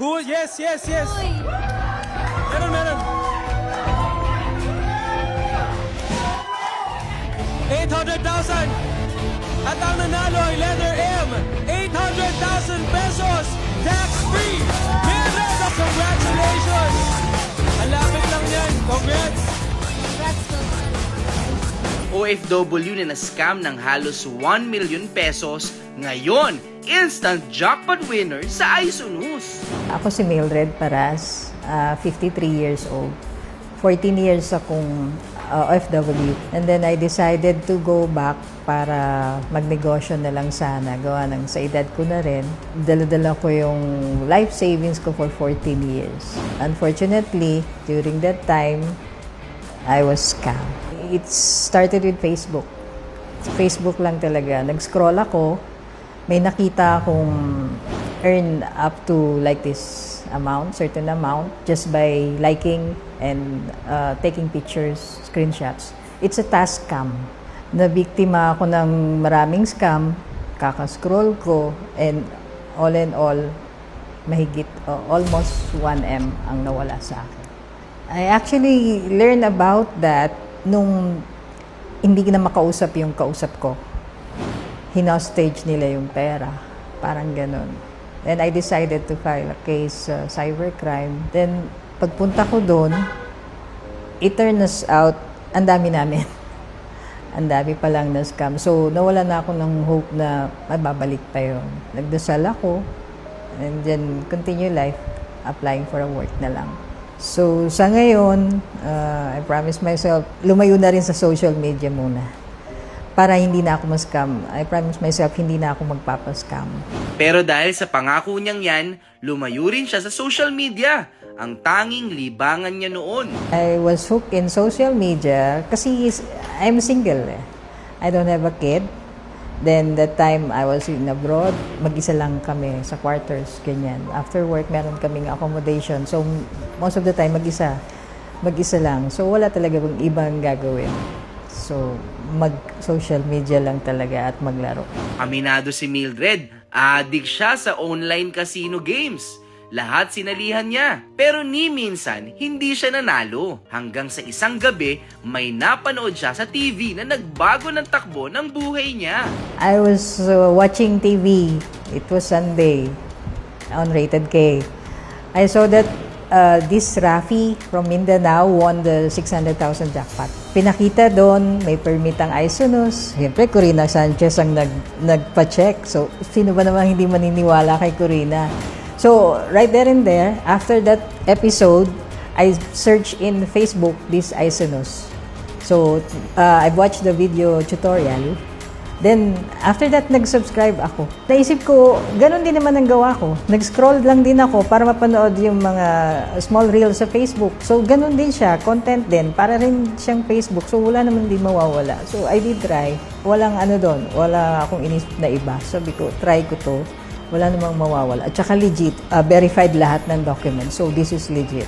Who? Yes, yes, yes. Meron. 800,000. At ang nanalo ay letter M. 800,000 pesos. Tax-free. Mildred, congratulations. Ang lapit lang yan. Congrats. OFW na na-scam ng halos 1 million pesos, ngayon, instant jackpot winner sa iSunus. Ako si Mildred Paras, 53 years old. 14 years akong OFW. And then I decided to go back para magnegosyo na lang sana. Gawa ng sa edad ko na rin. Dala-dala ko yung life savings ko for 14 years. Unfortunately, during that time, I was scammed. It started with Facebook. Facebook lang talaga. Nag-scroll ako, may nakita akong earn up to like this amount, certain amount, just by liking and taking pictures, screenshots. It's a task scam. Nabiktima ako ng maraming scam, kaka-scroll ko, and all in all, mahigit almost 1M ang nawala sa akin. I actually learned about that nung hindi na makausap yung kausap ko. Hinostage nila yung pera. Parang ganun. Then I decided to file a case, cybercrime. Then pagpunta ko doon, it turns out, ang dami namin. Ang dami pa lang na scam. So nawala na ako ng hope na mababalik pa yun. Nagdasal ako, and then continue life, applying for a work na lang. So, sa ngayon, I promise myself, lumayo na rin sa social media muna. Para hindi na ako ma-scam. I promise myself, hindi na ako magpapa-scam. Pero dahil sa pangako niyang yan, lumayo rin siya sa social media, ang tanging libangan niya noon. I was hooked in social media kasi I'm single. I don't have a kid. Then that time I was in abroad, mag-isa lang kami sa quarters, ganyan. After work, meron kaming accommodation. So most of the time, mag-isa lang. So wala talaga bang ibang gagawin. So mag-social media lang talaga at maglaro. Aminado si Mildred, addict siya sa online casino games. Lahat sinalihan niya, pero ni minsan hindi siya nanalo. Hanggang sa isang gabi, may napanood siya sa TV na nagbago ng takbo ng buhay niya. I was watching TV. It was Sunday on Rated K. I saw that this Rafi from Mindanao won the 600,000 jackpot. Pinakita doon, may permit ang iSunus. Siyempre, Corina Sanchez ang nagpa-check. So, sino ba naman hindi maniniwala kay Corina? So, right there and there, after that episode, I searched in Facebook this iSunus. So, I've watched the video tutorial. Then, after that, nag-subscribe ako. Naisip ko, ganun din naman ang gawa ko. Nag-scroll lang din ako para mapanood yung mga small reels sa Facebook. So, ganun din siya, content din. Para rin siyang Facebook. So, wala naman din mawawala. So, I did try. Walang ano doon. Wala akong inisip na iba. Sabi ko, try ko to. Wala namang mawawala. At saka legit, verified lahat ng documents. So, this is legit.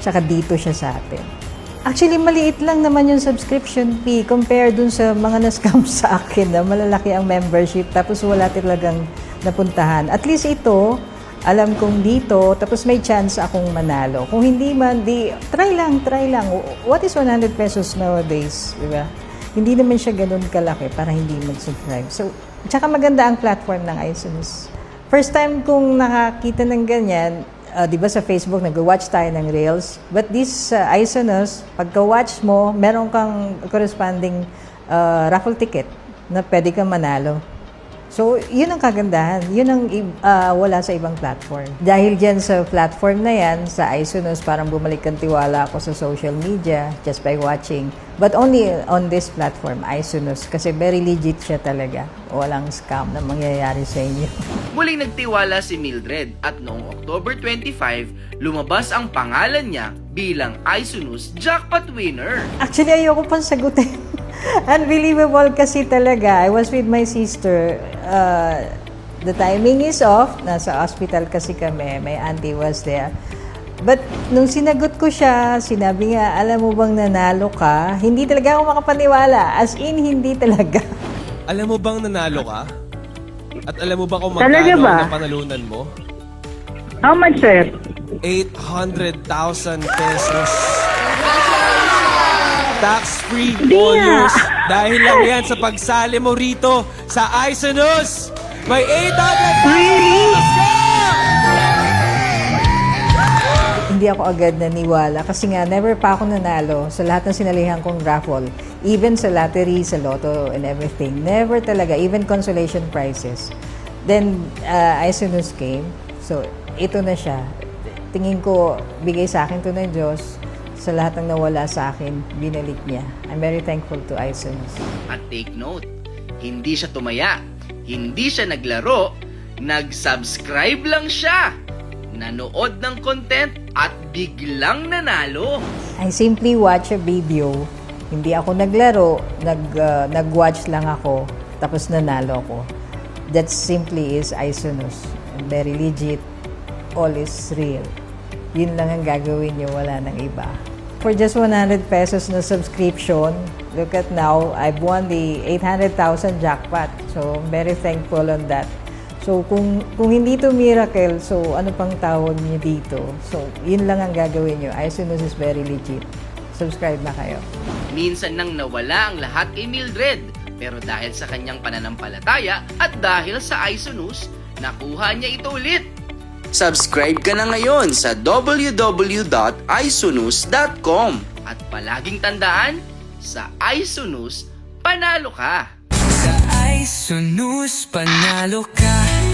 Tsaka dito siya sa atin. Actually, maliit lang naman yung subscription fee compare dun sa mga na-scam sa akin na malalaki ang membership tapos wala talagang napuntahan. At least ito, alam kong dito, tapos may chance akong manalo. Kung hindi man, try lang. What is 100 pesos nowadays? Diba? Hindi naman siya ganun kalaki para hindi mag-subscribe. So, tsaka maganda ang platform ng iSunus. First time kong nakakita ng ganyan, di ba sa Facebook, nag-watch tayo ng Reels. But this iSunus, pagka-watch mo, meron kang corresponding raffle ticket na pwede kang manalo. So, yun ang kagandahan. Yun ang wala sa ibang platform. Dahil dyan sa platform na yan, sa iSunus, parang bumalik ang tiwala ako sa social media just by watching. But only on this platform, iSunus. Kasi very legit siya talaga. Walang scam na mangyayari sa inyo. Muling nagtiwala si Mildred at noong October 25, lumabas ang pangalan niya bilang iSunus Jackpot Winner. Actually, ayoko pang sagutin. Unbelievable kasi talaga. I was with my sister. The timing is off. Nasa hospital kasi kami. My auntie was there. But nung sinagot ko siya, sinabi nga, alam mo bang nanalo ka? Hindi talaga ako makapaniwala. As in, hindi talaga. Alam mo bang nanalo ka? At alam mo ba kung Talaga magkano ba? ang panalunan mo? How much, sir? 800,000 pesos. Tax-free Hindi bonus. nga. Dahil lang yan sa pagsali mo rito sa Isonos. May 800,000 pesos ka! Hindi ako agad naniwala kasi nga never pa ako nanalo sa lahat ng sinalihan kong raffle. Even sa lottery, sa lotto and everything. Never talaga, even consolation prizes. Then, Isonos came. So, ito na siya. Tingin ko, bigay sa akin to ng Diyos. Sa lahat ng nawala sa akin, binalik niya. I'm very thankful to Isonos. At take note, hindi siya tumaya, hindi siya naglaro, nag-subscribe lang siya, nanood ng content at biglang nanalo. I simply watch a video. Hindi ako naglaro, nag-watch lang ako, tapos nanalo ako. That simply is Isonos. Very legit. All is real. Yun lang ang gagawin niyo, wala nang iba. For just 100 pesos na subscription, look at now, I've won the 800,000 jackpot. So, I'm very thankful on that. So, kung hindi to miracle, so ano pang tawag niyo dito? So, yun lang ang gagawin niyo. Isonos is very legit. Subscribe na kayo. Minsan nang nawala ang lahat kay Mildred, pero dahil sa kanyang pananampalataya at dahil sa Isonos, nakuha niya ito ulit. Subscribe ka na ngayon sa www.isonos.com at palaging tandaan, sa Isonos, panalo ka! Sa Isonos, panalo ka.